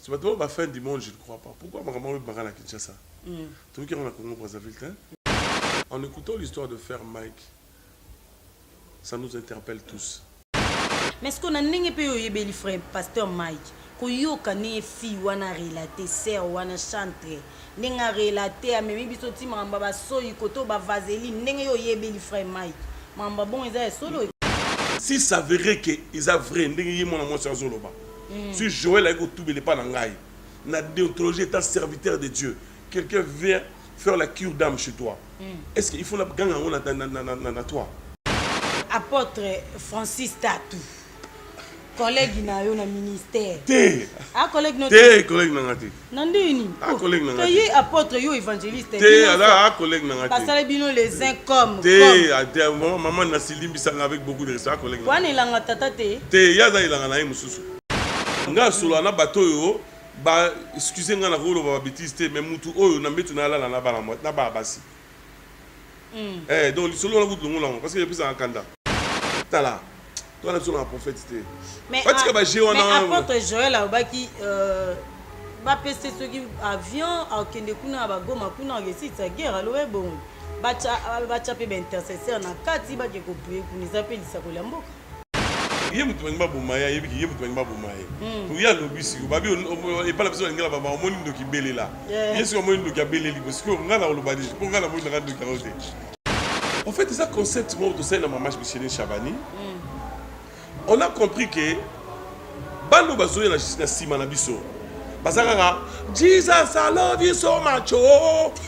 C'est pas toi, la fin du monde, je ne crois pas. Pourquoi maman veut barrer à Kinshasa? Tu veux qu'on a Congo Brazzaville, hein? En écoutant l'histoire de Frère Mike, ça nous interpelle tous. Mais est-ce qu'on a n'engé pas eu frère pasteur Mike? Koyoka ne fille wana relaté, sœur wana chanter, n'enga relaté, mais mi bisoti mamba ba soyi koto ba vaseline, n'enga yo yebeli frère Mike. Mamba bon ils a solo. Si ça verrait que ils a vrai, n'enga yé mon amour sur Zoloba. Si Joël a eu tout belé pas n'angai, na déontologie est un serviteur de Dieu. Quelqu'un vient faire la cure d'âme chez toi. Est-ce qu'il faut la gang à toi? Apôtre Francis Tatou. Collègue na yo na ministère. Té. Ah collègue no. Té collègue na ngati. Nandini. Ah collègue na ngati. Té apôtre yo évangéliste. Té alors ah collègue na ngati. Parce que bino les uns comme. Té maman na silimbi sang avec beaucoup de respect collègue. Wana ilanga tata té. Té yaza ilanga na mususu. Nga solo na bato yo ba excusez nga na rolo ba bêtise té mais mutu oyo na metu na la na ba na ba basi. Donc solo na butu ngula parce que depuis ça en kanda. Tala. Toi, là, tu es un prophète. Mais apôtre Joël a dit va pester ceux qui avion à Kendekuna à Goma kuna récit sa guerre alors est bon va taper intercesseur na kati ba ke ko prier pour nous appeler ça ko lamboka yé mutu ngba bomaya yé biki yé mutu ngba bomaya pour ya lobisi ko babi et pas la personne ngala ba moni ndo ki belela yesu moni ndo ki belela parce que ngala lo badi ko ngala moni ngado karote. En fait ça concept mot de ça na mama Micheline Chabani. On a compris que bando bazoya na sima na biso basaka Jesus I love you so much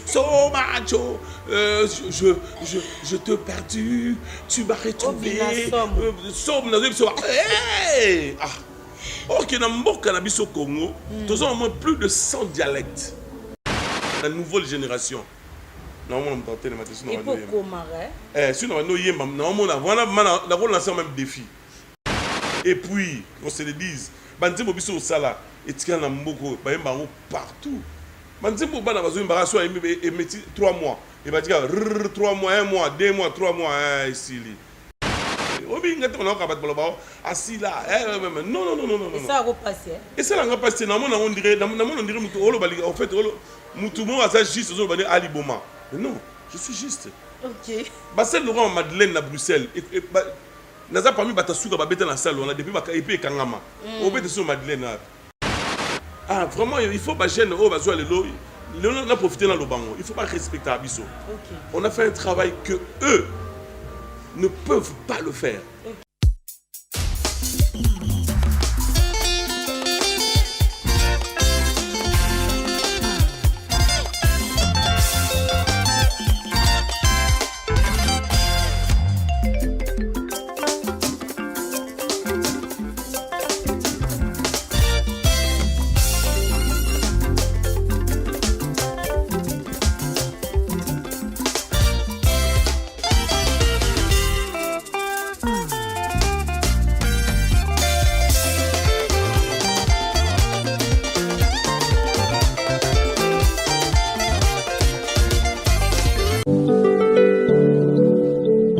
so much je te perdu tu m'as retrouvé somme na biso ah OK na mboka na biso Congo tous au moins plus de 100 dialectes la nouvelle génération normalement on tente na matisi na wana si on no yemba normalement voilà la relation même défi. Et puis, qu'on se le dise, Banzimbo biso au sala, et tika na mboko, ba yemba partout. Banzimbo bana bazo yemba so et meti 3 mois. Et ba tika 3 mois, 1 mois, 2 mois, 3 mois, ici li. Obi ngate on ka bat boloba, assis là, non. Et ça va passer. Et ça va passer, on dirait mutu olo bali en fait mutu mo asa juste zo bali Ali Boma. Mais non, je suis juste. OK. Ba c'est Laurent Madeleine à Bruxelles. Naza parmi batasuka babeta na salle on a depuis baka épée kangama obete sur Madeleine. Ah vraiment il faut ba jeune o bazo lelo on a profité dans le bango, il faut pas respecter Abisso. On a fait un travail que eux ne peuvent pas le faire.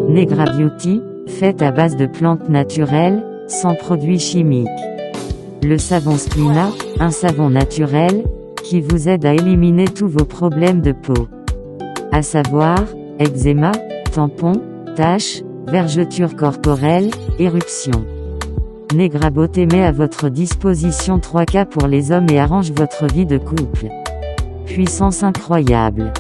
Negra Beauty, fait à base de plantes naturelles, sans produits chimiques. Le savon Splina, un savon naturel, qui vous aide à éliminer tous vos problèmes de peau. À savoir, eczéma, tampons, taches, vergetures corporelles, éruptions. Negra Beauté met à votre disposition 3 cas pour les hommes et arrange votre vie de couple. Puissance incroyable.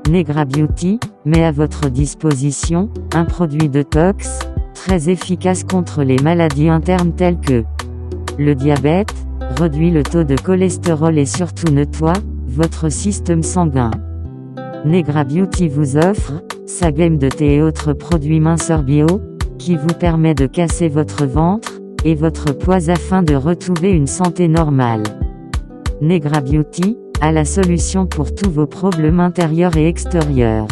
Negra Beauty met à votre disposition un produit détox, très efficace contre les maladies internes telles que le diabète, réduit le taux de cholestérol et surtout nettoie votre système sanguin. Negra Beauty vous offre sa gamme de thé et autres produits minceurs bio, qui vous permet de casser votre ventre et votre poids afin de retrouver une santé normale. Negra Beauty a la solution pour tous vos problèmes intérieurs et extérieurs.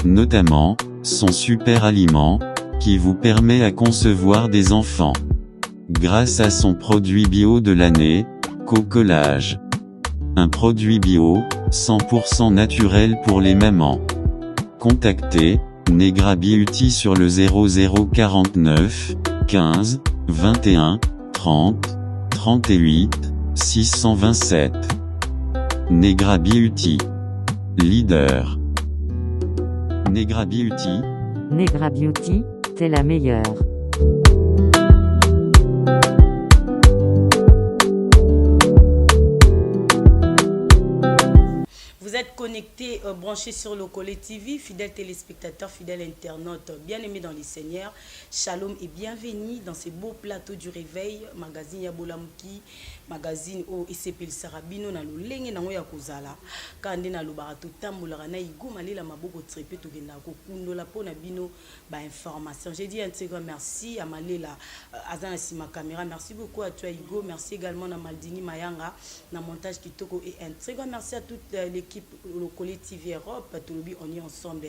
Notamment, son super aliment, qui vous permet à concevoir des enfants. Grâce à son produit bio de l'année, Cocolage. Un produit bio, 100% naturel pour les mamans. Contactez Negra Beauty sur le 0049 15 21 30 38 627. Negra Beauty. Leader. Negra Beauty. Negra Beauty, t'es la meilleure. Vous êtes connectés, branchés sur le Collet TV, fidèles téléspectateurs, fidèles internautes, bien-aimés dans les seigneurs. Shalom et bienvenue dans ce beau plateau du réveil, magazine Yabolamuki, magazine au ICP Sarabino, na lulenge na ngoya kozala. Kande na lubarato tambola na igo malela maboko trepe to genda ko kundola pona bino ba information. J'ai dit un très grand merci à Malela Azana Sima caméra. Merci beaucoup à toi Igo, merci également à Maldini Mayanga na montage Kitoko et un très grand merci à toute l'équipe le Collet TV Europe. Tout le monde on est ensemble.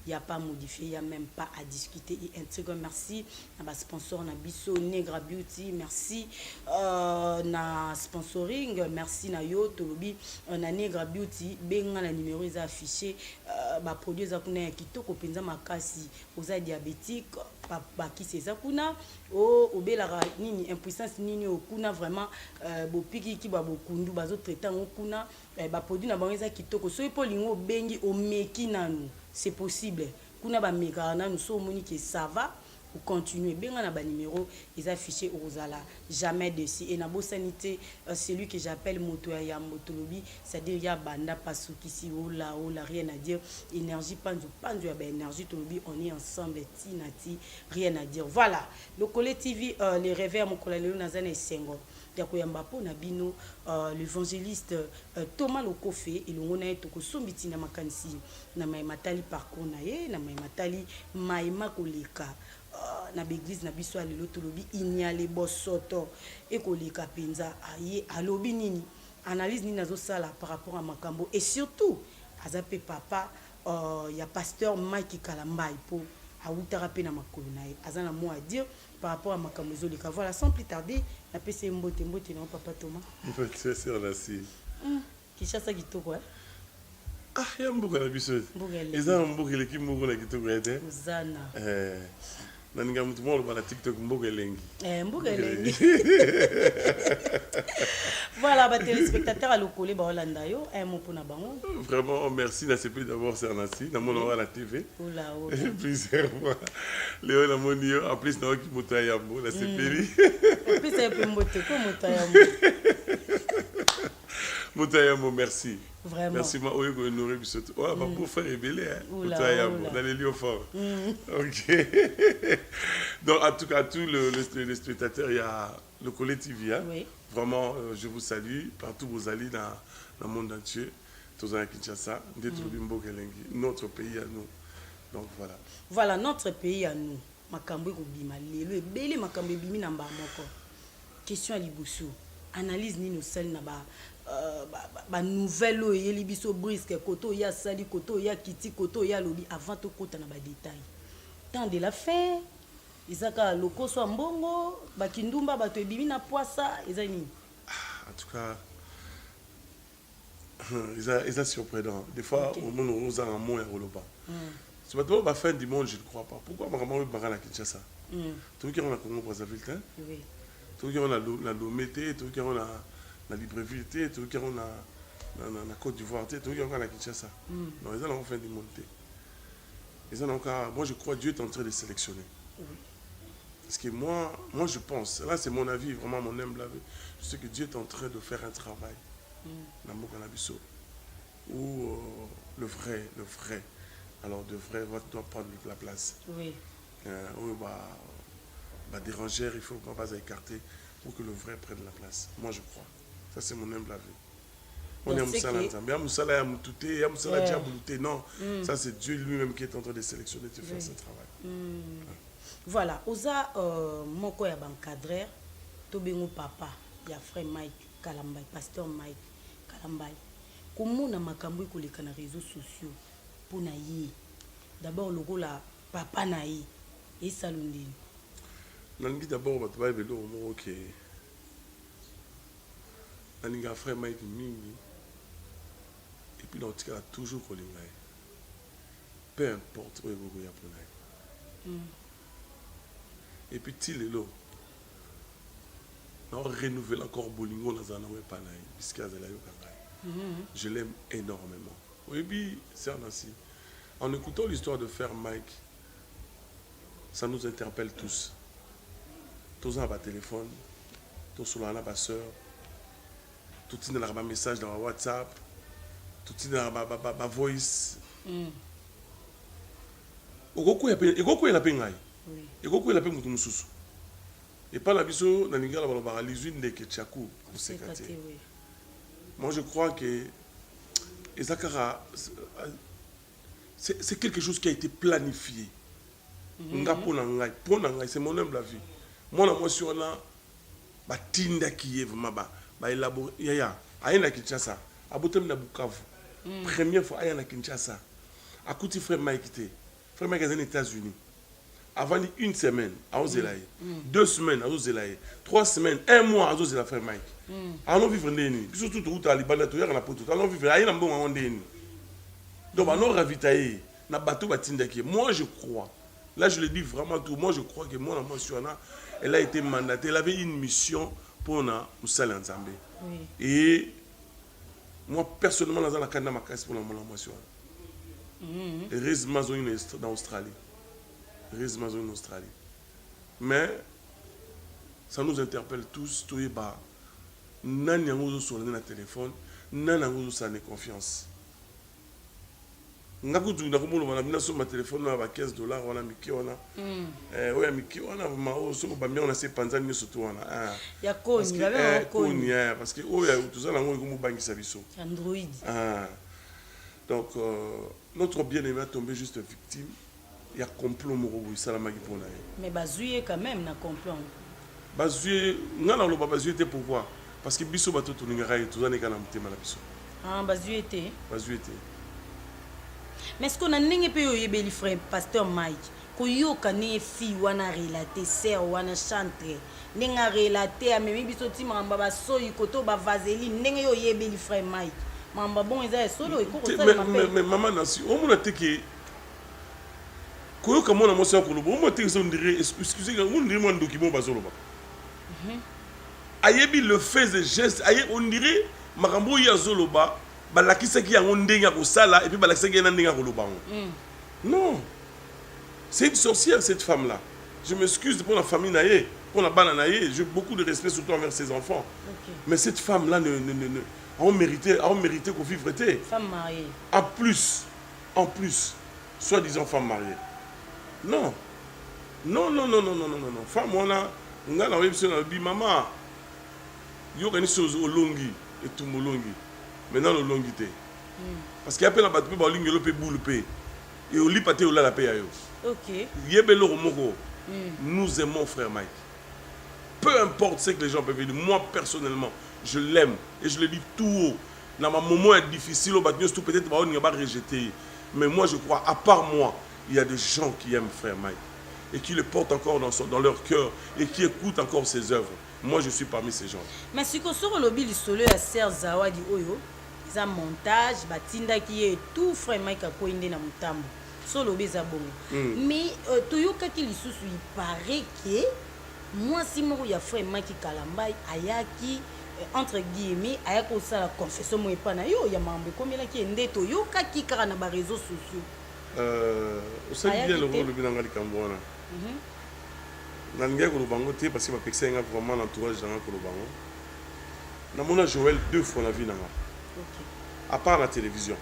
Il n'y a pas à modifier, il n'y a même pas à discuter. Et un très grand merci à ma sponsor, na Bisso Negra Beauty, merci na sponsoring, merci na yo, tolobi na Negra Beauty, benga na numéro is affiché, ba produit za kuna ya kitoko penza makasi, oza diabétique, ba ki c'est ça kuna, o obela nini impuissance nini okuna vraiment bopiki ki ba bokundu bazo traiter okuna, ba produit na bango za kitoko, so ipo lingo bengi o meki nanu. C'est possible. Kuna ba megana nous sommes moni que ça va pour continuer. Benga na ba numéro ils affichés au Rosala jamais dessus et na bo sanité celui que j'appelle moto ya motolobi c'est-à-dire ya banda pasuki si ola rien à dire énergie pandu ya ba énergie tolobi on est ensemble tinati rien à dire. Voilà le Collet TV les réveils mon collègue nazana esengo yakoyamba po na bino l'évangéliste Thomas Lokofe et longona etoko sombiti na makanisi na matali parcours na ye na matali maima koleka na l'église na biso alelo tolobi inyale bosoto et koleka penza aye alobi nini analyse nini nazo sala par rapport à makambo et surtout azape papa ya pasteur Mike Kalambai po autara pe na makolo na ye azana mot à dire par rapport à makambo zoleka. Voilà sans plus tarder na pese mbote na papa Thomas c'est sûr là si Kishasa kitoko ah ya mbuka na biso eza mbuka leki mbuka na kitoko ete uzana na ninga mtu molo bana TikTok mbuka elengi voilà ba téléspectateurs à l'Okolé ba Holanda yo un mot pour na bango vraiment merci na CP d'abord Cernasi na mona la TV oula plusieurs fois Léo na monio en plus na ki motaya mbo na CP en plus c'est un peu moté comme motaya mbo Moutayamo, merci. Vraiment. Merci, ma oyo honoré bisoto. Oh, ma pour faire révéler, hein. Moutayamo, dans les lieux forts. Ok. Donc, en tout cas, tous les spectateurs, il y a le Collet TV, hein. Oui. Vraiment, je vous salue. Partout où vous allez dans le monde entier. Tous à Kinshasa, notre pays à nous. Donc, voilà. Voilà, notre pays à nous. Makambo Bima, le bélé Makambo Bimi Namba Moko. Question à Libousou. Analyse ni nous sel na ba nouvelle o yeli biso brisque koto ya sali koto ya kiti koto ya lobi avant to kota na ba détail temps de la fin izaka lokoso mbongo ba kindumba ba to ebimi na poisa ezani en tout cas ils surprenant des fois au monde on a un mot et roloba c'est pas tout ba fin du monde je ne crois pas pourquoi maman ba na Kinshasa tout qui on a Congo Brazzaville hein oui tout qui on a la Lomé tout qui on a la Libreville, tout qui on a la Côte d'Ivoire, tout qui on a la Kinshasa. Non, ils ont fait du monde. Ils ont encore. Moi, je crois que Dieu est en train de sélectionner. Parce que moi, je pense, là, c'est mon avis, vraiment mon humble avis. Je sais que Dieu est en train de faire un travail dans mon cannabis où le vrai, alors le vrai doit prendre la place. Oui. Où bah, déranger, il faut pas écarter pour que le vrai prenne la place. Moi, je crois. Ça, c'est mon humble avis. On est à Moussala, non, ça c'est Dieu lui-même qui est en train de sélectionner, de faire ce travail. Voilà, Oza, moko ya bancadreur, Tobengo papa, ya frère Mike Kalambai, pasteur Mike Kalambai. Comment na makambo koleka na réseaux sociaux pour na yi. D'abord le rôle la papa na yi et salondine. Nangi d'abord bato ba belo mo OK. Aninga frère Mike mingi et puis on a toujours kolinga peu importe où il y a pour et puis tilelo on renouvelle encore bolingo dans un autre panay puisqu'il y a la je l'aime énormément. Oui, puis c'est ainsi. En écoutant l'histoire de Frère Mike, ça nous interpelle tous. Tous on a un téléphone, tous on a ma soeur, tout le monde a un message dans WhatsApp, tout le monde a ma voice. Et Goku il a pengai. Et Goku il a pengai mususu. Et par la biso na ninga la balobara les unes de Ketchaku pour sécate. Moi je crois que Ezakara c'est quelque chose qui a été planifié. C'est mon humble avis. Moi sur là batinda qui est vraiment ba élaborer ya ayana Kinshasa abotem na Bukavu. Première fois ayana Kinshasa. Akuti frère Mike té. Frère Mike est aux États-Unis. Avant une semaine à Ozelaye, 2 semaines à Ozelaye, 3 semaines, 1 mois à Ozelaye frère Mike. Allons vivre ndeni. Puis surtout tout à Liban to yaka na poto. Allons vivre ayana mbongo ndeni. Donc allons ravitailler na bateau batinda qui. Moi je crois. Là je le dis vraiment tout. Moi je crois que mon mentionné, elle a été mandatée, elle avait une mission pour na musala nzambe. Et moi personnellement dans la canne ma casse pour la mention. Heureusement dans Australie. Heureusement en Australie. Mais ça nous interpelle tous. Tout est bas. Nan yango sur le téléphone, nan yango ça ne confiance. Ngakutu ndakumu na mina sur ma téléphone na ba $15 wana miki wana. Oya miki wana ma o so ba mi ona se panza ni surtout wana. Ya koni, la ba koni parce que oya tout ça nango ko bangisa biso. Android. Donc notre bien-aimé a tombé juste victime. Il y a complot morobo salama qui pour na. Mais bazuye quand même na complot. Bazuye ngana lo bazuye était pourquoi? Parce que biso bato to ninga rai to zané kana mutema la biso. Ah bazuye était. Bazuye était. Mais est-ce qu'on a ninga pe oyebeli frère pasteur Mike ko yoka ne fi wana relater sœur wana chanter ninga relater amemi biso ti mamba ba soyi koto ba vaseline ninga oyebeli frère Mike. Mamba bon eza solo iko ko sala mapé. Mais maman nasi o mona teke koyoka mona mosi ya koloba o mote on dirait excusez on dirait mon document bazoloba. Ayebi le fait de geste aye on dirait makambo ya zoloba balakisa ki yango ndenga ko sala et puis balakisa ki na ndenga ko loba. Non. C'est une sorcière cette femme là. Je m'excuse pour la famille naïe, pour la bana naïe, j'ai beaucoup de respect surtout envers ses enfants. Mais cette femme là a mérité qu'on vive était. Femme mariée. En plus, soi-disant femme mariée. Non. Femme, on a la website, on a dit maman, il y a une chose au longi et tout mon longi. Maintenant, le longité. Parce qu'il y a peu de bateau, il y a peu de boule, et au lit, il y a la paix. Ok. Nous aimons frère Mike. Peu importe ce que les gens peuvent dire, moi personnellement, je l'aime et je le dis tout haut. Dans ma moment est difficile, peut-être on ne va pas rejeter. Mais moi, je crois, à part moi, il y a des gens qui aiment frère Mike et qui le portent encore dans leur cœur et qui écoutent encore ses œuvres. Moi, je suis parmi ces gens. Mais si on sort le lobby du solo à Serge Zawadi Oyo, ils ont montage, batinda qui est tout frère Mike a coïndé dans mon tambo. Solo beza bon. Mais Toyoka qui lisusu il paraît que moi si moi il y a frère Mike Kalambai ayaki entre guillemets ayako ça la confession moi pas na yo ya mambe comme là qui ndé Toyoka qui kara na ba réseaux sociaux. Vous savez bien le rôle de Binanga Likambwana. Nanga Kolobango té parce que ma pexé nga vraiment l'entourage dans Kolobango. Na mona Joël 2 fois la vie nanga. OK. À part la télévision.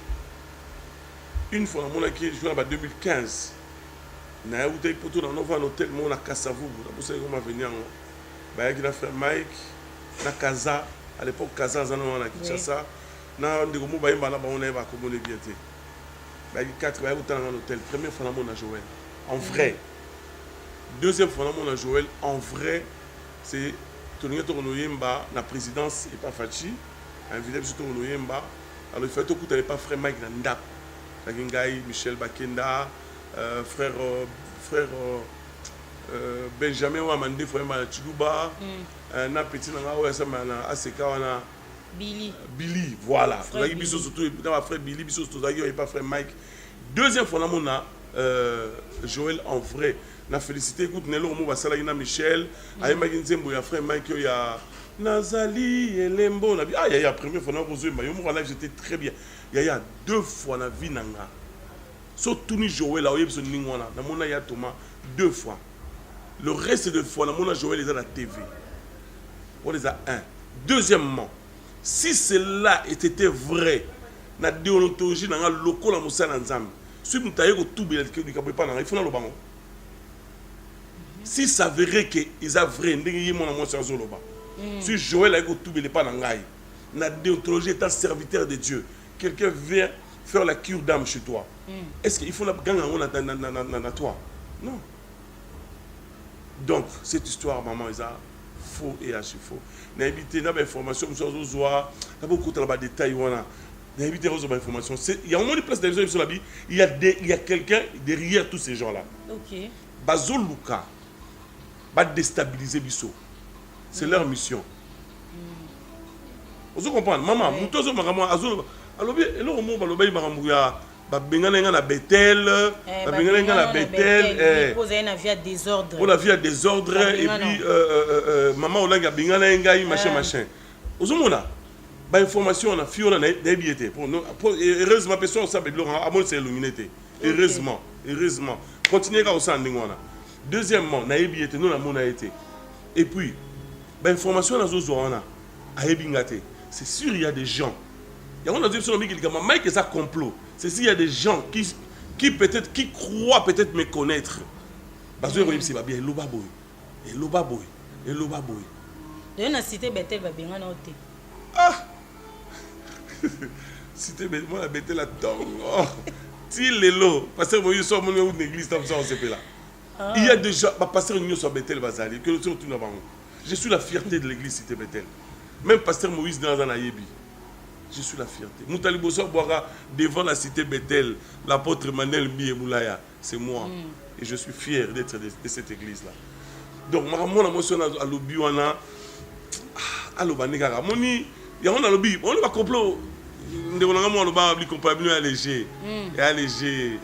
Une fois na mona qui joué en 2015. Na outé poto dans un hôtel mon à Kasavubu. Vous savez comment venir ba qui a fait Mike na Kaza à l'époque Kaza zana na Kinshasa. Na ndeko mo ba yimba na ba on ba ko moné bien té. Bah, 4 dans l'hôtel. Première fois, on a Joël. En vrai. Deuxième fois, on a Joël. En vrai, c'est Tony Tournoyemba, la présidence et pas Fachi. Invité sur Tournoyemba. Alors, il fait tout coup, pas frère Mike Nanda. Michel Bakenda, frère Benjamin Ouamande, frère Malachilouba. Na petit Nanga, Aseka, Billy, voilà. Frère Billy. Surtout, frère Billy, et pas frère Mike. Deuxième fois, on a Joël en vrai. Na félicité, écoute, Nello, on va saluer Michel. Aïe, Maginzembo, il y a frère Mike, il y a Nazali et Lembo. Ah, il y a première fois, on a j'étais très bien. Il y a 2 fois, on a vu Nanga. Surtout Joël, là, on a Thomas 2 fois. Le reste de fois, on a Joël, ils ont la TV. On les a 1. Deuxièmement, si cela était vrai, la déontologie dans le local en Moussa Nanzam, si vous avez tout bien, il faut le banc. Si ça verrait qu'ils ont vrai, si Joël a tout bien, la déontologie est un serviteur de Dieu. Quelqu'un vient faire la cure d'âme chez toi. Est-ce qu'il faut la gang à toi? Non. Donc, cette histoire, maman, ils ont faux et archi faux. N'habitez pas d'informations, il y a beaucoup de détails. N'habitez pas d'informations. Il y a au moins des places de sur la vie. Il y a quelqu'un derrière tous ces gens-là. Ok. Bazo Luka va déstabiliser Bisso. C'est leur mission. Vous comprenez? Maman, nous tous sommes alors bien, là au moins, Bengana na Bethel, Bengana na Bethel, poser une vie à désordre. Pour la vie à désordre et puis maman Olanga Bengana ngai machin. Ozomona. Ba information na fiona na débiété. Pour heureusement personne ça beblo à mon c'est illuminé. Heureusement. Continuez à au ndingwana. Deuxièmement, na débiété nous na mona été. Et puis ba information na zozoana a ebingate. C'est sûr il y a des gens. Il y a on a dit sur le mec que ça complot. C'est s'il y a des gens qui peut-être qui croient peut-être me connaître. Parce que c'est pas bien Loba boy. De na cité Bethel va bien en hôtel. Ah. Cité moi la Bethel la tongo. Ti lelo parce que moi sort mon église comme ça on sait pas là. Il y a des gens pasteur nous sur Bethel Bazali que tout nous avons. Je suis la fierté de l'église cité Bethel. Même pasteur Moïse dans un ayebi. Je suis la fierté. Moutali Bosso boira devant la cité Bethel, l'apôtre Manel Bi et Moulaya. C'est moi. Et je suis fier d'être de cette église-là. Donc, mon émotion à l'Obiwana, à l'Obanegara. Moni, il y a un lobby. On va complot. On va complot allégé. Et allégé.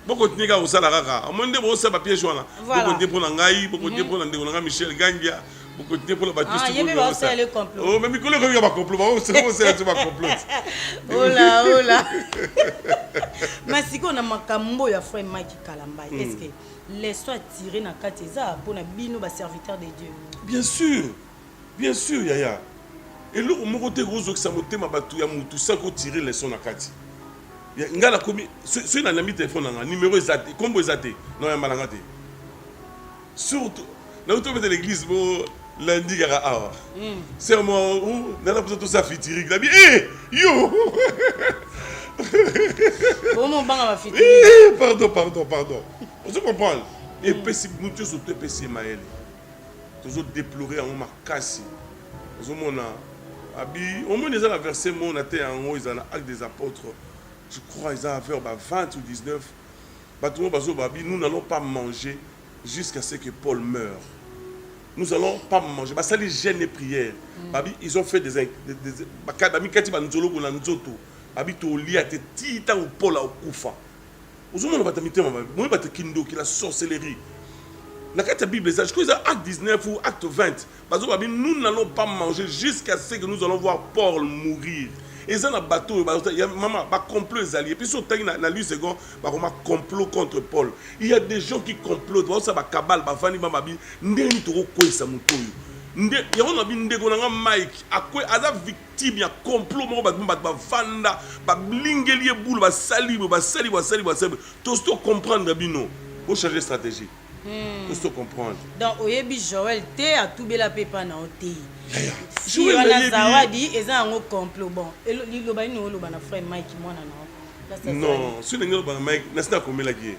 Beaucoup de nègres au Salaraka. On m'a dit bon ça papier joint. Beaucoup de pour l'angaï, beaucoup de pour l'angaï Michel Gangia. Beaucoup de pour le Baptiste. Il y avait aussi le complot. Oh, mais Nicolas regarde pas complot. C'est bon, c'est pas complot. Oh là. Mais si on a makambo ya frère Mike Kalamba, est-ce que laisse-toi tirer na kateza pour na bino ba serviteur de Dieu? Bien sûr, Yaya. Et là on côté rose que ça monte ma batu ya mutu sans ko tirer les sons na kati. Ngala komi ce na nami téléphone na numéro exact, combo exact. Non ya malangate. Surtout na autour de l'église lundi gara awa. C'est moi où na la tout ça fitiri. La bi yo. Bon mon banga va fitiri. Pardon. Vous comprenez? Et pessi nous tous surtout pessi maël. Toujours déplorer en makasi. Vous mona abi au moins les a versé mon était en haut ils en acte des apôtres. Je crois ils ont affaire 20 ou 19. Batomo bazo babi nous n'allons pas manger jusqu'à ce que Paul meure. Nous n'allons pas manger. Ça les gêne les prières. Babi ils ont fait des babi kati banzolo ko nanzoto. Babi to lia te tita ou Paul au kufa. Vous mona batamite moi bat kindo qui la sorcellerie. La carte Bible, je crois que c'est acte 19 ou acte 20. Parce que nous n'allons pas manger jusqu'à ce que nous allons voir Paul mourir. Et ça, dans le bateau, il y a maman, complot les alliés. Puis sur la lutte seconde, complot contre Paul. Il y a des gens qui complotent. Ça va cabal, bafani, babi, ndeni toro koi sa mutoyo. Il y a un ndeko na Mike, à quoi à la victime, il y a complot, vanda, blingelie boule, sali. Tout ce comprendre bino. Pour changer de stratégie. Pour se comprendre. Donc, oyebi Joël te a tout bela pepa na ote. Si on a zawadi, eza un complot bon. Et le bani no lo bana frère Mike mwana na. Non, si le ngelo bana Mike, nasta komela ki.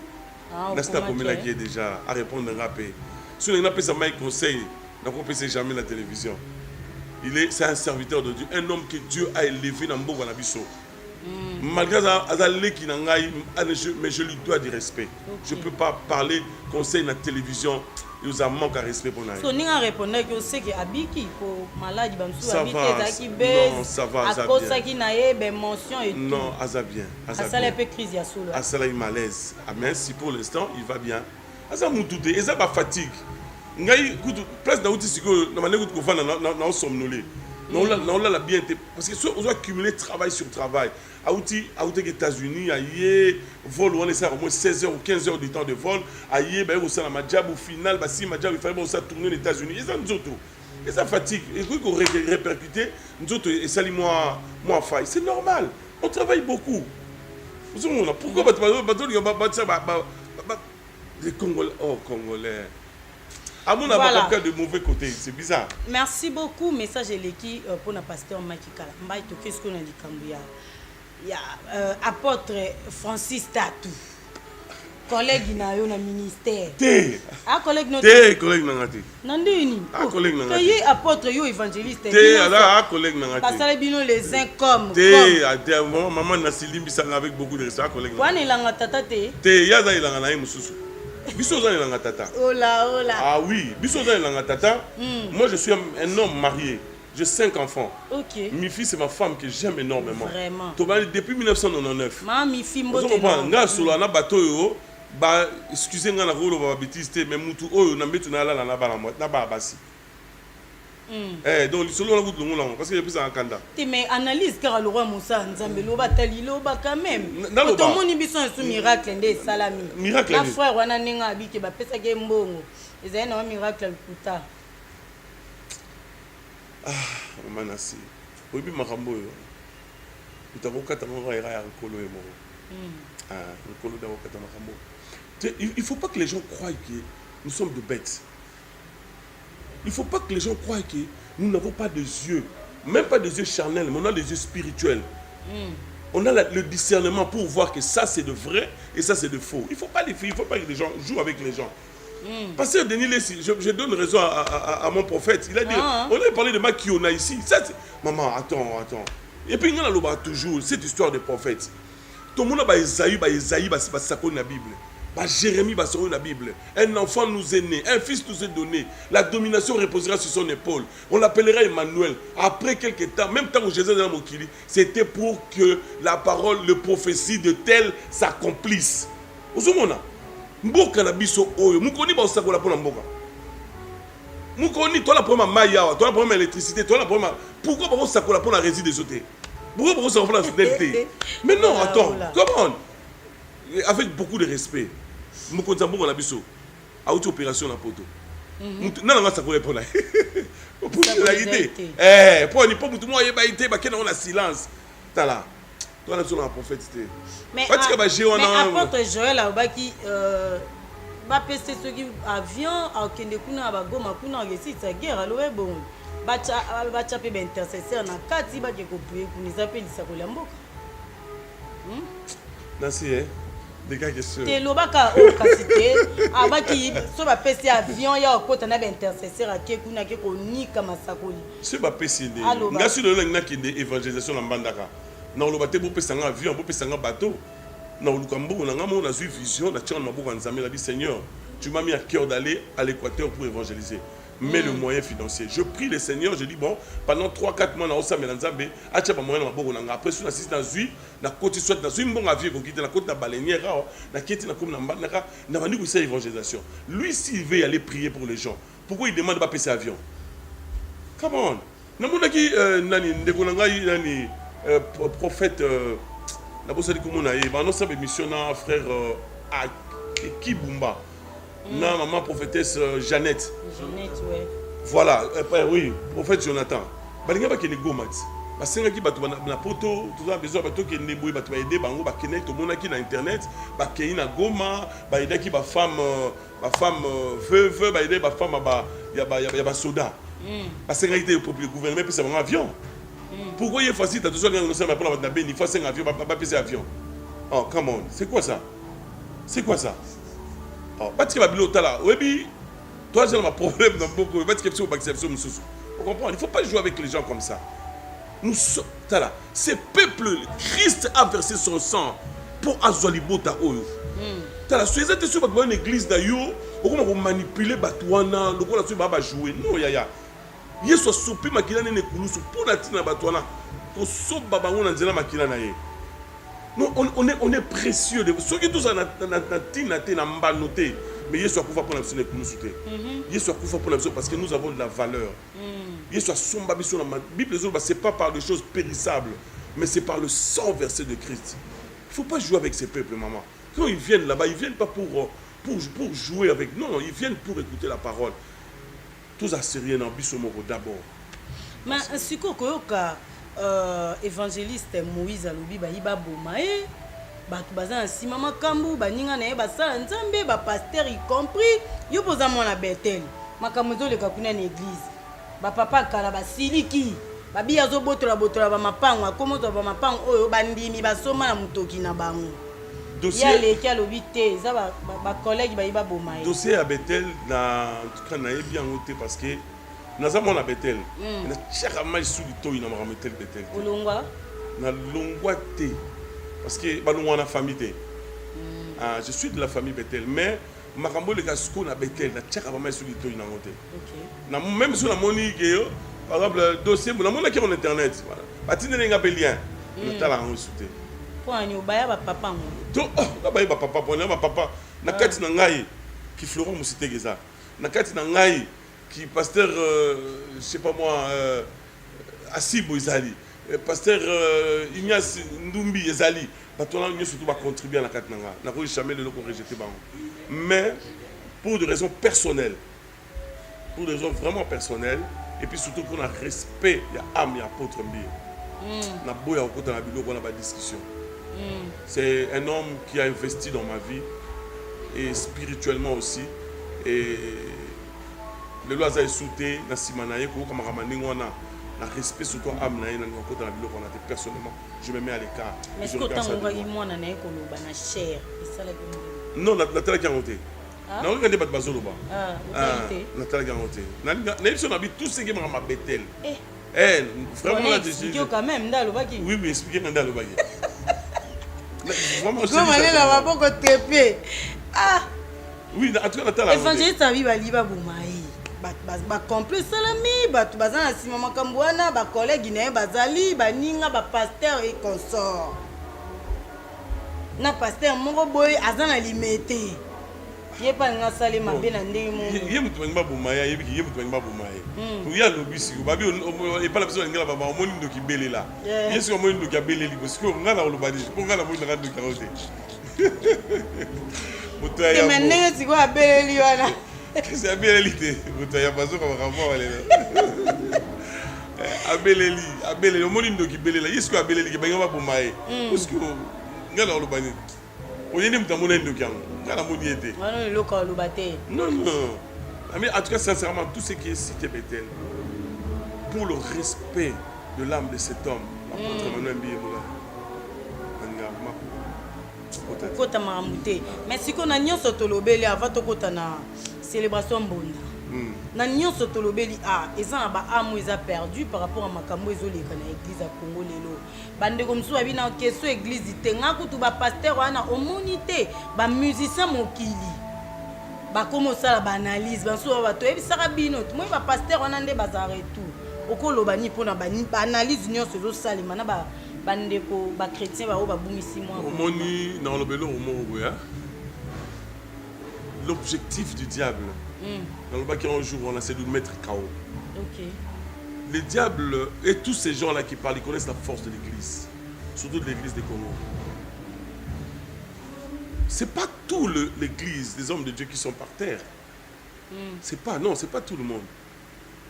Nasta komela ki déjà à répondre en rapé. Si le ngelo pesa Mike conseil, n'a pas pensé jamais la télévision. C'est un serviteur de Dieu, un homme que Dieu a élevé dans Mbogo na biso. Malgré ça, mais je lui dois du respect. Je ne peux pas parler conseil dans la télévision. ils ont manque à respect pour nous. So ni nga répondre que c'est que abiki ko maladie ba msu Ça abiki va, ezaki base. non, ça va, ça à cause bien. qui na ye ben mention et tout. Non, Aza bien. Ça un peu crise ya solo. Asala est malaise. Ah, mais si pour l'instant, il va bien. Aza moutoute, Eza ba fatigue. Ngai kutu place na outi siko na mané kutu kofana na somnolé. Non là la bien été parce que on doit accumuler travail sur travail. Aouti aux États-Unis, aïe vol on est ça au moins 16 heures ou 15 heures de temps de vol. Aïe ben au ça la job au final bah si ma job il fallait bon ça tourner aux États-Unis. Et ça nous autres. Et ça fatigue. Et qu'on répercuter nous autres et ça moi faille. C'est normal. On travaille beaucoup. Pourquoi les Congolais Congolais à mon Voilà. avocat de mauvais côté, c'est bizarre. Merci beaucoup. Message eleki pour na pasteur Maki Kala. Mbaye to qu'est-ce qu'on a dit Kambuya. Il y a apôtre Francis Tatou. Collègue na yo na ministère. Té. Ah collègue no. Té collègue na ngati. Nandini. Ah collègue na ngati. Té apôtre yo évangéliste. Té alors collègue na ngati. Parce que bino les uns comme. Té maman na silimbi sanga avec beaucoup de respect collègue. Wana ilanga tata té. Té yaza ilanga na mususu. Biso za ilanga tata. Hola. Ah oui, biso za ilanga tata. Moi je suis un homme marié. J'ai 5 enfants. Ok. Mi fille c'est ma femme que j'aime énormément. Vraiment. Depuis 1999. Ma mi fille mbote. Vous comprenez? Nga solo na bateau yo. Bah excusez nga na rolo ba bêtise mais mutu oyo na mbetu na la na bala mo na ba basi. Donc solo na butu ngula parce que depuis ça kanda. Mais analyse car le roi Moussa Nzambe lo batali lo ba quand même. Tout le monde biso un miracle ndé salami. Miracle. Na frère wana ninga abike ba pesa ke mbongo. Ezali na miracle kuta. Manasi. Oyebi makambo yo. Utakokata mwa ira ya nkolo emo. Nkolo da kokata makambo. Il faut pas que les gens croient que nous sommes de bêtes. Il faut pas que les gens croient que nous n'avons pas de yeux, même pas des yeux charnels, mais on a des yeux spirituels. On a le discernement pour voir que ça c'est de vrai et ça c'est de faux. Il faut pas que les gens jouent avec les gens. Parce que Denis Lessi, je donne raison à mon prophète. Il a dit, on a parlé de Makiona ici. Ça, maman, attends. Et puis il y a toujours cette histoire de prophète. Tout le monde a Isaïe, ça connaît la Bible. Jérémie va sortir la Bible. Un enfant nous est né, un fils nous est donné. La domination reposera sur son épaule. On l'appellera Emmanuel. Après quelques temps, même temps où Jésus est dans Mokili, c'était pour que la parole, le prophétie de tel s'accomplisse. Vous voyez, mboka na biso oyo mukoni ba osakola pona mboka mukoni toi la problème maya toi la problème électricité toi la problème pourquoi ba osakola pona résidus des autres pourquoi ba osakola pona fidélité mais non attends comment avec beaucoup de respect mukoni za mboka na biso a outi opération na poto na nga sakola pona pour la idée pour ni pas mutu mo yeba ité ba kena on a silence tala toi là sur un prophète mais apôtre Joël Abaki ba pese ceux qui avion a kende kuna ba goma kuna ngesi ta guerre alo bon ba chape ba intercesseur na kati ba ke ko prier kunisa pe lisa ko lamboka Nancy des gars qui se te lobaka o kasite abaki so ba pese avion ya okota na ba intercesseur ake kuna ke ko nika masakoli ce ba pese de ngasi le ngna kende évangélisation na mbandaka na lobate bo pesa nga avion bo pesa nga bateau na lukambo na ngamo na zui vision na tchon maboko nzambe la dit Seigneur tu m'as mis à cœur d'aller à l'Équateur pour évangéliser mais le moyen financier je prie le Seigneur je dis bon pendant 3-4 mois na osame na nzambe acha ba moyen na maboko na nga après sur na 6 na zui na côté soit na zui mbonga avion ko quitter na côté na baleinière na kiti na comme na mbandaka na bandi ko faire évangélisation lui s'il veut aller prier pour les gens pourquoi il demande pas passer avion come on na monaki nani ndeko na ngai nani prophète na bosali komona ye ba non ça mission na frère Kibumba na maman prophétesse Jeannette ouais voilà oui prophète Jonathan balinga ba kene gomat basenga ki bato na poto tout ça besoin bato ki ndeboy bato ba aider bango ba kene to monaki na internet ba kei na Goma ba aider ki ba femme veuve ba aider ba femme ba ya soda basenga ki te le gouvernement peut un avion. Pourquoi il est facile de faire un avion? Il faut un avion, pas passer avion. Oh, come on, c'est quoi ça? C'est quoi ça? Oh, parce que oui, toi j'ai un problème dans beaucoup. Parce que vous comprenez? Il ne faut pas jouer avec les gens comme ça. Nous sommes là. Ce peuple, Christ a versé son sang pour Azwalibota Oyo. Soyez sûr que une église d'ailleurs, okoma manipuler batwana lokola so baba jouer non yaya yesu asopi makila nene kulusu pour la tina batwana ko so baba ngona nzela makila na ye non on est précieux de ceux qui tous na tina te na mbanoté mais yesu akufa pour la tina kulusu te yesu akufa pour la parce que nous avons de la valeur yesu asomba biso na Bible c'est pas par des choses périssables mais c'est par le sang versé de Christ. Il faut pas jouer avec ces peuples maman. Quand ils viennent là-bas, ils viennent pas pour jouer avec. Non, ils viennent pour écouter la parole. Tous Assyriens en Bissomoro d'abord. Mais si koyoka évangéliste Moïse alobi ba iba bomae batu baza nsima makambu baninga na ye basala nzambe ba pasteur y compris yo poza mona Bethel makambo zoleka kuna na église ba papa kala basiliki babi azobotola ba mapango akomoto ba mapango oyo bandimi basoma na mutoki na bango. Dossier les alobi za ba collègue ba iba bomae dossier à Bethel na en tout cas na bien noté parce que naza mona Bethel na chaka mai sous du toy na marametel Bethel olongwa na longwa te parce que balongwa na famille te je suis de la famille Bethel mais makambo le gasko na Bethel na chaka mai sous du toy na ngote na même sur la moni geyo par exemple dossier na mona qui en internet voilà batine nga belien na tala en souté pour un obaya ba papa ngo to ba ba papa pour na papa na kati na ngai qui Florent Musitegeza na kati na ngai qui pasteur je sais pas moi Asibo Izali pasteur Ignace Ndumbi Ezali batona ñu surtout va contribuer à la kati na nga na ko jamais le ko rejeter bango mais pour des raisons personnelles pour des raisons vraiment personnelles et puis surtout pour un respect ya âme ya apôtre Mbi na boya ko na biloko na ba discussion. C'est un homme qui a investi dans ma vie et spirituellement aussi et le loisir est sauté na simanaye ko kama ramandingwana na respect surtout âme na na ko dans la biloko na personnellement je me mets à l'écart. Mais est-ce que tant on va y moi na ko loba na cher et ça la non la tala qui a monté na on regarde bat bazolo ba na tala qui a monté na ils sont habitués tout ce qui m'a Bethel vraiment là je quand même ndalo baki oui expliquer ndalo baki vraiment comment aller là va beaucoup trépé oui en tout cas tala évangéliste abi bali ba bomayi ba complice salami batu bazana sima makambo wana ba collègue na bazali baninga ba pasteur et consort na pasteur moko boy azana limité yepa nga sale mabe na ndenge mo ye mutu bangba bomaya ye biki ye mutu bangba bomaye pour ya lobisi babi et pas la personne ngala baba omoni ndoki belela yesu omoni ndoki belela parce que ngala olobadi pour ngala mo ndaka ndoki karote mutu ya mais ndenge siko abeleli wana qu'est-ce abeleli te mutu ya bazo ka bakamo wale abeleli omoni ndoki belela yesu ko abeleli ke bangba bomaye parce que ngala olobadi oyende mutu amona ndoki yango ngala moni ete wana le loka olobate non mais en tout cas sincèrement tout ce qui est cité Bethel pour le respect de l'âme de cet homme l'apôtre Emmanuel Mbiyemoula kota maramute mais siko na nyonso tolobeli avant tokota na célébration mbonda na nyonso tolobeli eza na ba amo eza perdu par rapport à makambo ezoleka na église ya Congo lelo bandeko mosusu babi na question église te nga kutu ba pasteur wana omoni te ba musicien mokili bakoma osala ba analyse bansusu bato yebisaka bino moi ba pasteur wana nde baza retour okoloba ni mpona ba analyse nyonso ezosalema na bandeko ba chrétien bao babungisi mwa omoni na lobelo omoboya l'objectif du diable dans le bas qui un jour on a essayé de nous mettre KO. OK. Le diable et tous ces gens-là qui parlent, ils connaissent la force de l'église, surtout de l'église des Congo. C'est pas tout l'église, les hommes de Dieu qui sont par terre. C'est pas tout le monde.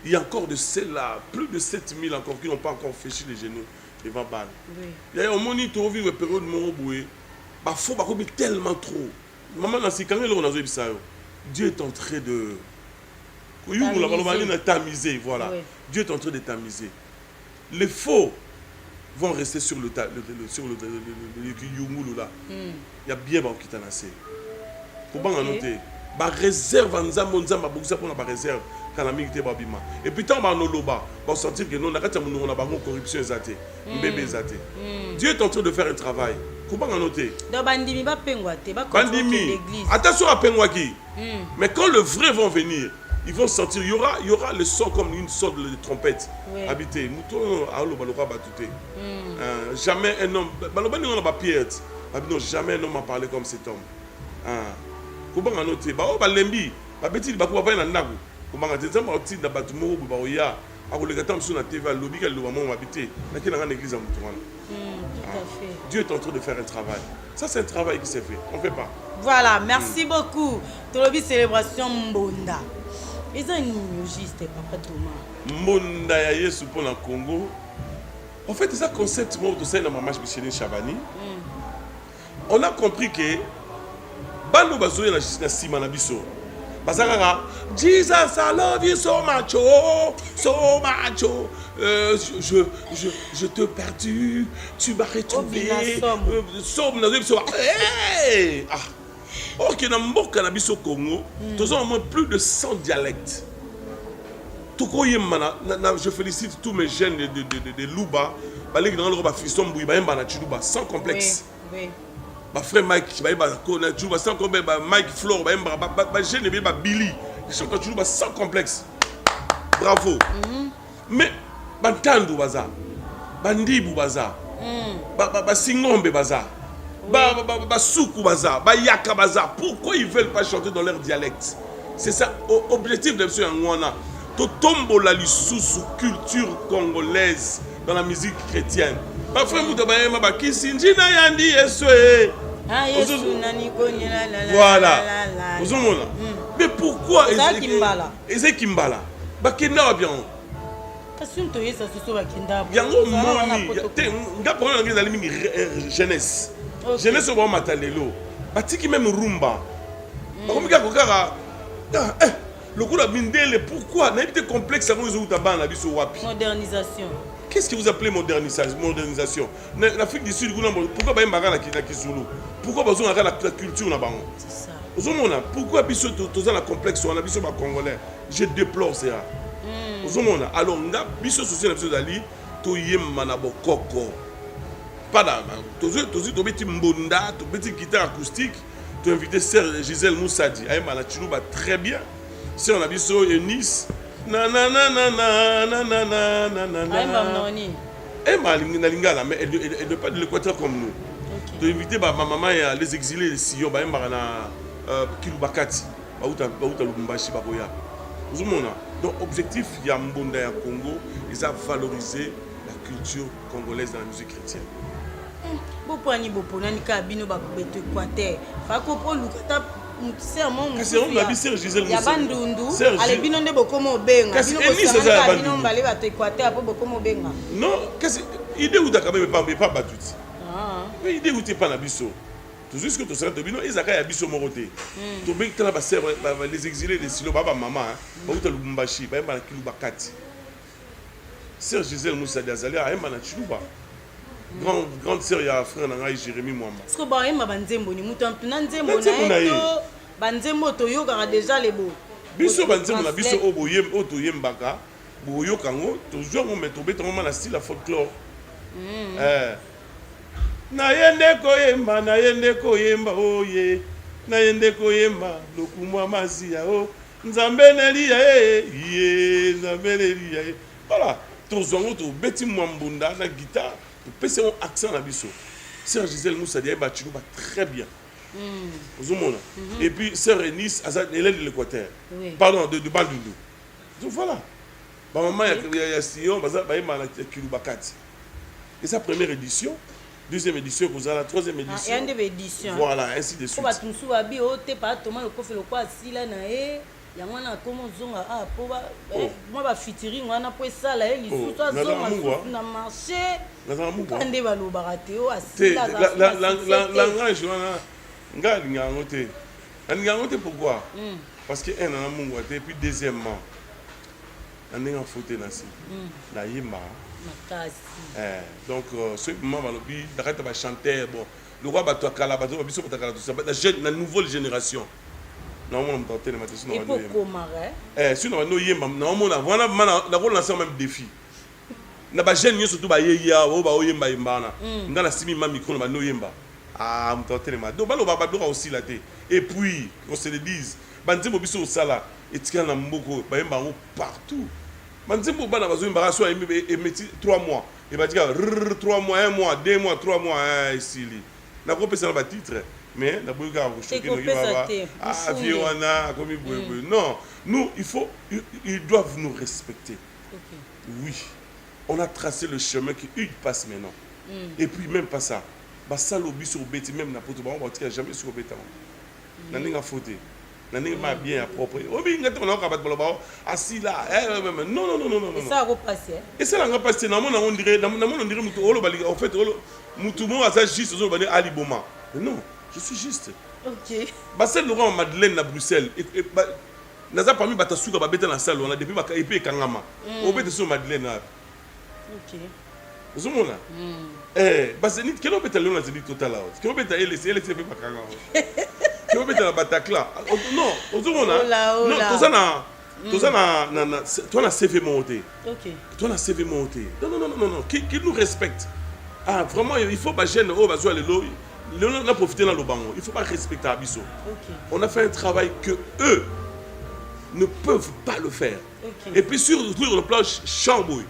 Il y a encore de celles-là, plus de 7000 encore qui n'ont pas encore fléchi les genoux devant Baal. Oui. Il y a un moniteur vivre une période de bah faut pas tellement trop. Maman Nancy quand on a vu ça. Dieu est en train de tamiser, voilà. Oui. Dieu est en train de tamiser. Les faux vont rester sur le Yungulu là. Il y a bien qui t'en a assez. Faut pas en noter. ba réserve nzambo nzamba bokisa pour na réserve quand la mingi babima et puis tant ba no loba ba sentir que non na kati mon na bango corruption ezate mbebe ezate Dieu est en train de faire un travail comment en noter donc bandimi ba pengwa te ba bandimi l'église attention à pengwa qui mais quand le vrai vont venir ils vont sentir il y aura le son comme une sorte de trompette habité mouton a lo baloka batute jamais un homme baloba ni on ba Pierre non jamais un homme a parlé comme cet homme comment en noter ba o ba lembi ba beti ba ko ba na ndaku comment en noter ba ti na batu mo ba o ya a ko le gatam sur la TV lobby ka lo mama habité na ki na l'église en mouton tout à fait Dieu est en train de faire un travail ça c'est un travail qui s'est fait on fait pas voilà merci beaucoup tolobi célébration mbonda ils ont une juste papa Thomas mbonda ya Yesu pour le Congo en fait c'est un concept moi de ça na mama Micheline Chabani on a compris que bando bazoya na sima na biso bazanga Jesus I love you so much je te perdu tu m'as retrouvé somme na biso OK na mboka na biso Congo tous au moins plus de 100 dialectes tokoyemana je félicite tous mes jeunes de Luba baleki na lo ba fiston buyi ba yemba na Chiluba sans complexe oui ma frère Mike ba kona Chiluba sans complexe ba Mike Flore ba yemba ba jeune ba Billy ils sont Chiluba sans complexe bravo mais bantandu baza bandibu baza ba singombe baza ba soukou baza ba yaka baza pourquoi ils veulent pas chanter dans leur dialecte c'est ça objectif de monsieur Ngwana to tombola lisusu culture congolaise dans la musique chrétienne ba frère muto ba yema ba kisinji na yandi Yesu voilà vous avez mais pourquoi Ezekimbala bakenda wa bien parce que to yesa soso bakenda yango moni te nga pour nga zali mingi jeunesse jeunesse au matalelo batiki même rumba bakomika kokara le coup de Mindele pourquoi n'a été complexe à vous na biso wapi modernisation qu'est-ce que vous appelez modernisation l'Afrique du Sud pourquoi ba mbaka na Kisulu pourquoi bazo na la culture na bango c'est ça ozomona pourquoi biso toza na complexe on a biso ba congolais je déplore ça ozomona alors nga biso souci na biso dali to yemma na bokoko pas to beti mbonda to beti guitare acoustique to invité sœur Gisèle Moussadi ayemba na Chiluba très bien si on a biso Eunice na na na na na na na na na na ayemba noni na lingala mais elle ne pas de l'Équateur comme nous to invité ba maman ya les exilés de Sion ba yemba na Kilubakati ba uta Lubumbashi ba boya ozomona donc objectif ya mbonda ya Congo ils a valorisé la culture congolaise dans la musique chrétienne bopani boponani ka bino ba beto Équateur fa ko po lukata sermon kasi on a bisser Gisèle ya bandundu ale bino nde bokomo benga bino ko bino mbale ba to Équateur po bokomo benga non kasi idée ou quand même pas batuti mais idée ou t'es pas na biso tout juste que to sera to bino ezaka ya biso moroté to be tala ba sœur les exilés de Silo baba maman ba uta Lubumbashi ba yamba na Kilubakati sœur Gisèle Moussadi azali a yamba na Chiluba grande sœur ya frère na ngai Jérémy Mwamba est-ce que ba yamba banzembo ni mutu mpuna nzembo na yo banzembo to yoka déjà lebo biso banzembo na biso oboyem oto yembaka boyoka ngo toujours ngo meto beto na style folklore nayende koyemba oye nayende koyemba lokumwa masia o nzambe nelia ye nzambe nelia voilà tozongo to beti mwambunda na guitare pese on accent na biso sœur Gisèle Moussadi ba Chiluba très bien ozomona et puis sœur Eunice elle est de l'Équateur pardon de Bandundu donc voilà ba maman ya Sion ba yema na Kilubakati et sa première édition deuxième édition pour la troisième édition et une édition voilà ainsi de suite ko batunsu babi o te pa Thomas le kofi le kwa sila na e ya mwana komo zonga po ba moi ba featuring wana po sala e lisusu azonga na marché kande ba lo barate o asila la langage wana ngali ngangote pourquoi parce que un na mungu et puis deuxièmement on en faute na si la yima donc ce moment balobi d'arrêter ba chanter bon le roi bato kala bato biso bato kala tout ça la nouvelle génération naomona moto atelema te sino et bando pourquoi sino bando yemba naomona wana na relancer même défi na ba jeune nyonso to ba yeya o ba oyemba yembana ngana simi ma micro na bando yemba moto atelema donc baloba badoka aussi la te et puis on se le dise banzembo biso osala etikala na mboko bayemba yango partout banzembo bana bazoyemba so emeti 3 mois et batika 3 mois 1 mois 2 mois 3 mois esili nakopesa na batitre mais na boyoka kochoke noki baba vie wana komi boyeboye non nous ils doivent nous respecter oui on a tracé le chemin qu'ils passent maintenant et puis même pas ça basalo biso obeti même na poto ba on batika jamais sur obeta na ninga faute na ninga ma bien propre obi ngata na ka bat boloba assis là non et ça va passer et ça va passer na on dirait mutu olo bali en fait olo mutu mo asa juste zo bani ali boma non je suis juste OK basel Laurent Madeleine na Bruxelles et naza parmi batasuka ba beta na salle on a depuis ba epé kangama obeta sur Madeleine OK Zumona basi ni kilo beta lona zili total out kilo beta ele fait pas kanga kilo beta la Bataclan non ozumona non toza na toi na CV monté OK toi na CV monté non qui nous respecte vraiment il faut pas gêner oh bazwa lelo on a profité dans le bango il faut pas respecter Abisso on a fait un travail que eux ne peuvent pas le faire et puis sur le plan chambouille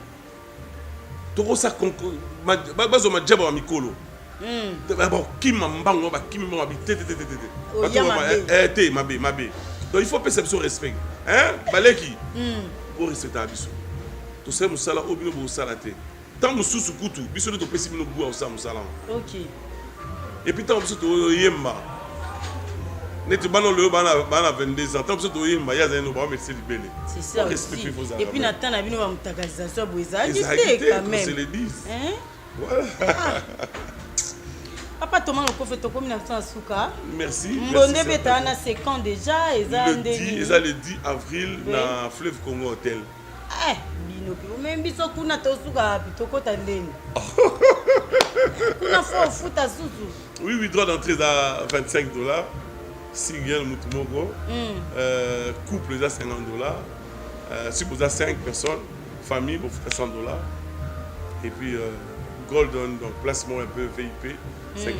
toko sa konko bazo majaba wa mikolo ba kima mbango ba kimi mbango bi te mabe donc il faut perception respect baleki pour respecter biso to se musala obino bo sala te tant mususu kutu biso to pesi bino bua o sa musala OK et puis tant biso to yemba neti bano le bana 22 ans tant biso to yemba ya zeno ba merci libele c'est ça aussi et puis na temps na bino ba mutakalisation boza juste quand même se le disent voilà papa Thomas Okofe to comme na suka merci mbonde beta na 5 ans déjà le 10 avril na Fleuve Congo Hotel bino même biso kuna to suka pitoko tandeni kuna fo futa susu oui droit d'entrée à $25 single mutumoko couple à $50 si vous avez 5 personnes famille vous faites $100 et puis golden donc placement un peu VIP $50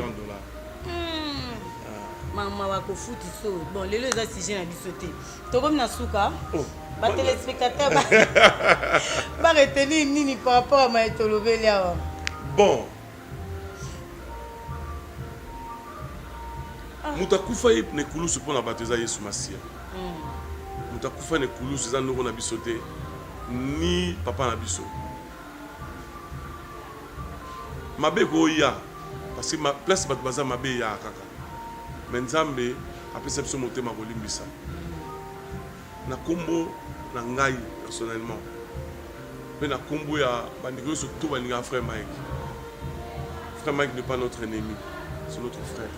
maman wako futi so bon lelo za sujet na bisoté to comme na suka ba téléspectateur ba retenir nini par rapport à ma etolobeli awa bon mutakufa ne kulusu pona bateza Yesu Masia mutakufa ne kulusu za ndoko na bisoté ni papa na biso mabe ko ya parce que ma place bat baza mabe ya kaka menzambe apesa biso motema kolimbisa na kombo na ngai personnellement mais na kombo ya bandiko surtout baninga frère Mike n'est pas notre ennemi c'est notre frère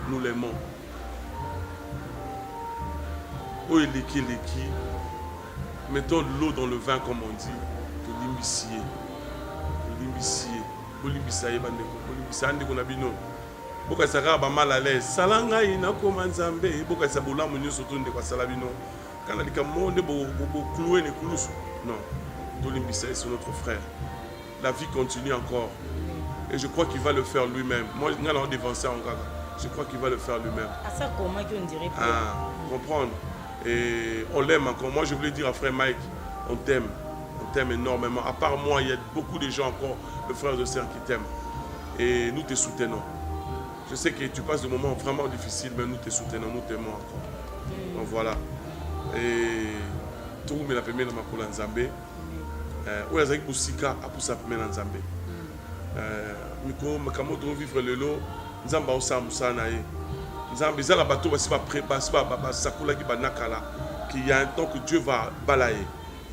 nous l'aimons oh eleki mettons l'eau dans le vin comme on dit tolimbisier bolimbisa ye bandeko bolimbisa ndeko na bino boka saka ba mal à l'aise salanga ina koma nzambe boka sa bolamu nyoso to ndeko sala bino kana likamonde bo clouer ne kulusu non tolimbisa c'est notre frère la vie continue encore et je crois qu'il va le faire lui-même moi ngala on dévancer en gaga je crois qu'il va le faire lui-même ça comment qu'on dirait comprendre et on l'aime encore moi je voulais dire à frère Mike on t'aime énormément. À part moi, il y a beaucoup de gens encore, le frère de sœur qui t'aiment. Et nous te soutenons. Je sais que tu passes des moments vraiment difficiles, mais nous te soutenons, nous t'aimons encore. Donc voilà. Et tout le monde a permis de m'appeler Nzambé. Où est-ce que Sika a pu s'appeler Nzambé? Miko, Makamoto vivre le lot, Nzamba Osa Moussanae. Nzambé, Zala Bato, c'est pas prêt, c'est pas Sakula qui va nakala. Qu'il y a un temps que Dieu va balayer.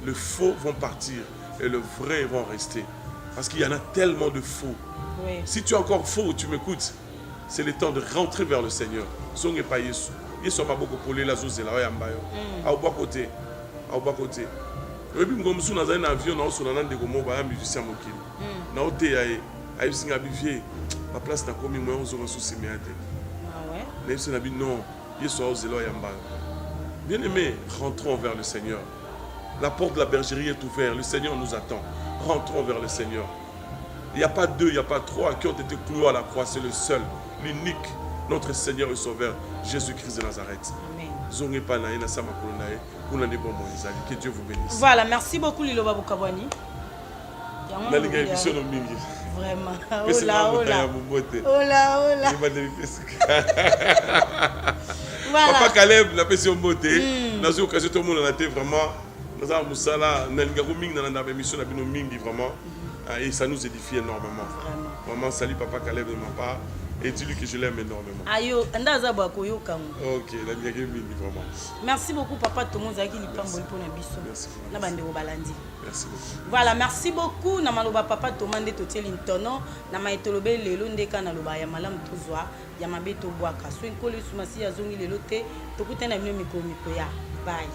Les faux vont partir et les vrais vont rester. Parce qu'il y en a tellement de faux. Oui. Si tu es encore faux, tu m'écoutes, c'est le temps de rentrer vers le Seigneur. Ce n'est pas Yesu. Yesu n'a pas beaucoup polé la zozela. À bas côté. À bas côté. Et puis, comme si on a un avion, on a un musicien mokil. On a un théâtre. On a ma place n'a commis moins, on a un souci. Ah ouais? Mais Yesu n'a dit non. Yesu a osé là. Bien-aimés, rentrons vers le Seigneur. La porte de la bergerie est ouverte. Le Seigneur nous attend. Rentrons vers le Seigneur. Il n'y a pas deux, il n'y a pas trois qui ont été cloués à la croix. C'est le seul, l'unique, notre Seigneur et Sauveur, Jésus-Christ de Nazareth. Amen. Que Dieu vous bénisse. Voilà, merci beaucoup Lilo Babou Kabwani. Vraiment. Papa Caleb, la personne beauté. Dans une occasion, tout le monde en a été vraiment. Dans un moussala, dans la émission, vraiment. Et ça nous édifie énormément. Vraiment, salut Papa Caleb de ma part. Et dis-lui que je l'aime énormément. Ayo, ok, vraiment. Merci beaucoup Papa Tomo Zaki Lipambo pour la biso. Merci. Merci beaucoup. Voilà, merci beaucoup. Namaloba Papa Tomande Totiel Intono, Namaetolobe Lelo Ndeka Naloba Yamalam Tozwa, Yamabeto Boaka. So Nkole Sumasi Yazongi Lelote, Tokutena Mino Mikoya. Bye.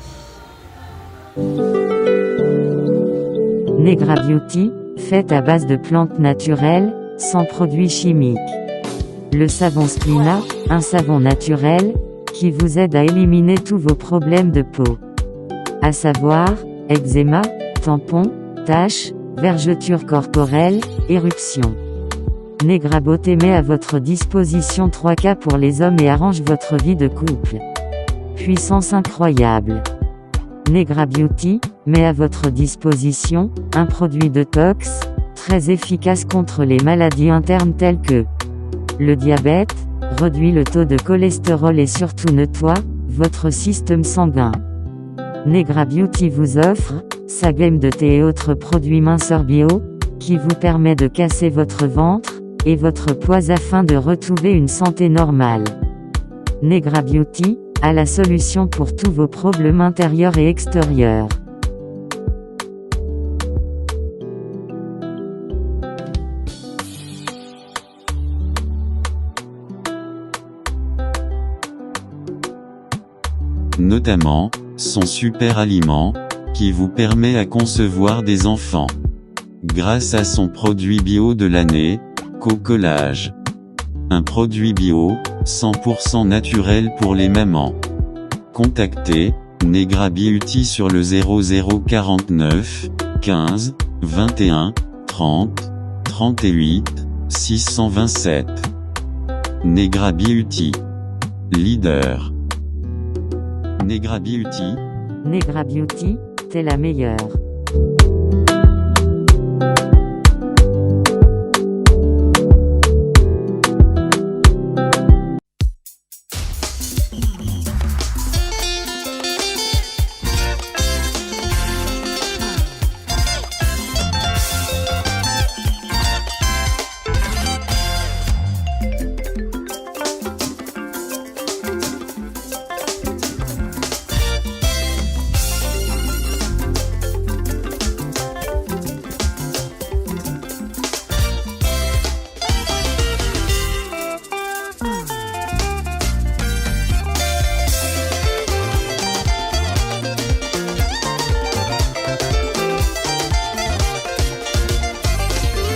Negra Beauty, fait à base de plantes naturelles, sans produits chimiques. Le savon Splina, un savon naturel, qui vous aide à éliminer tous vos problèmes de peau. À savoir, eczéma, tampons, taches, vergetures corporelles, éruptions. Negra Beauté met à votre disposition 3K pour les hommes et arrange votre vie de couple. Puissance incroyable. Negra Beauty met à votre disposition un produit détox, très efficace contre les maladies internes telles que le diabète, réduit le taux de cholestérol et surtout nettoie votre système sanguin. Negra Beauty vous offre sa gamme de thé et autres produits minceurs bio, qui vous permet de casser votre ventre et votre poids afin de retrouver une santé normale. Negra Beauty a la solution pour tous vos problèmes intérieurs et extérieurs. Notamment, son super aliment, qui vous permet à concevoir des enfants. Grâce à son produit bio de l'année, Cocolage. Un produit bio, 100% naturel pour les mamans. Contactez Negra Beauty sur le 0049 15 21 30 38 627. Negra Beauty. Leader. Negra Beauty. Negra Beauty, t'es la meilleure.